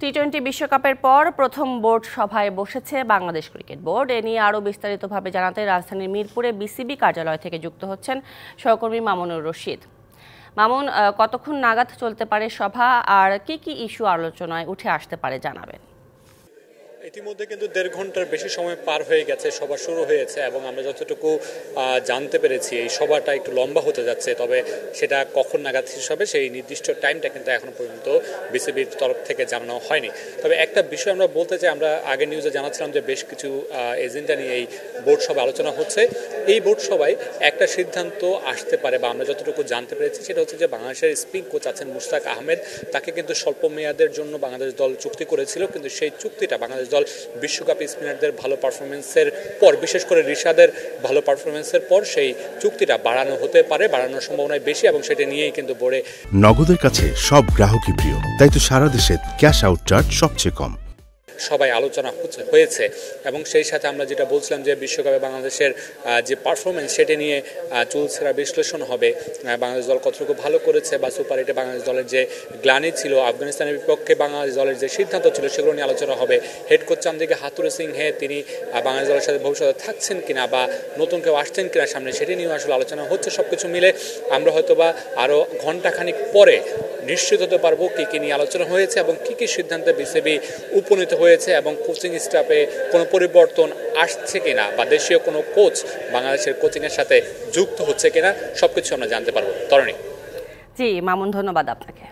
টি-20 বিশ্বকাপের পর প্রথম বোর্ড সভায় বসেছে বাংলাদেশ ক্রিকেট বোর্ড। এ নিয়ে আরও বিস্তারিতভাবে জানাতে রাজধানীর মিরপুরে বিসিবি কার্যালয় থেকে যুক্ত হচ্ছেন সহকর্মী মামুনুর রশিদ। মামুন, কতক্ষণ নাগাদ চলতে পারে সভা আর কি কি ইস্যু আলোচনায় উঠে আসতে পারে জানাবেন। ইতিমধ্যে কিন্তু 1.5 ঘন্টার বেশি সময় পার হয়ে গেছে, সভা শুরু হয়েছে এবং আমরা যতটুকু জানতে পেরেছি এই সভাটা একটু লম্বা হতে যাচ্ছে। তবে সেটা কখন নাগাদ শেষ হবে সেই নির্দিষ্ট টাইমটা কিন্তু এখনো পর্যন্ত বিসিবির তরফ থেকে জানানো হয়নি। তবে একটা বিষয় আমরা বলতে চাই, আমরা আগের নিউজে জানাচ্ছিলাম যে বেশ কিছু এজেন্ডা নিয়ে এই বোর্ড সভা আলোচনা হচ্ছে। এই বোর্ড সভায় একটা সিদ্ধান্ত আসতে পারে বা আমরা যতটুকু জানতে পেরেছি সেটা হচ্ছে যে বাংলাদেশের স্পিন কোচ আছেন মুশতাক আহমেদ, তাকে কিন্তু স্বল্প মেয়াদের জন্য বাংলাদেশ দল চুক্তি করেছিল, কিন্তু সেই চুক্তিটা বাংলাদেশ দল বিশ্বকাপে স্পিনারদের ভালো পারফরমেন্সের পর, বিশেষ করে রিশাদের ভালো পারফরমেন্সের পর সেই চুক্তিটা বাড়ানো হতে পারে, বাড়ানোর সম্ভাবনা বেশি এবং সেটা নিয়েই কিন্তু বোর্ডে নগদের কাছে সব গ্রাহকই প্রিয়, তাই তো সারা দেশে ক্যাশ আউট চার্জ সবচেয়ে কম। সবাই আলোচনা হয়েছে এবং সেই সাথে আমরা যেটা বলছিলাম যে বিশ্বকাপে বাংলাদেশের যে পারফরমেন্স সেটা নিয়ে চুলছেরা বিশ্লেষণ হবে। বাংলাদেশ দল কতটুকু ভালো করেছে বা সুপার এইটে বাংলাদেশ দলের যে গ্লানি ছিল, আফগানিস্তানের বিপক্ষে বাংলাদেশ দলের যে সিদ্ধান্ত ছিল সেগুলো নিয়ে আলোচনা হবে। হেড কোচ চান্দিকে হাতুরে সিংহে তিনি বাংলাদেশ দলের সাথে ভবিষ্যতে থাকছেন কিনা বা নতুন কেউ আসছেন কিনা সামনে, সেটা নিয়েও আসলে আলোচনা হচ্ছে। সবকিছু মিলে আমরা হয়তোবা আরও ঘণ্টাখানিক পরে নিশ্চিত হতে পারবো কী কী নিয়ে আলোচনা হয়েছে এবং কী কী সিদ্ধান্তে বিসিবি উপনীত হয়েছে এবং কোচিং স্টাফে কোনো পরিবর্তন আসছে কিনা বা দেশীয় কোনো কোচ বাংলাদেশের কোচিংয়ের সাথে যুক্ত হচ্ছে কিনা সবকিছু আমরা জানতে পারবো। তরণী। জি মামুন, ধন্যবাদ আপনাকে।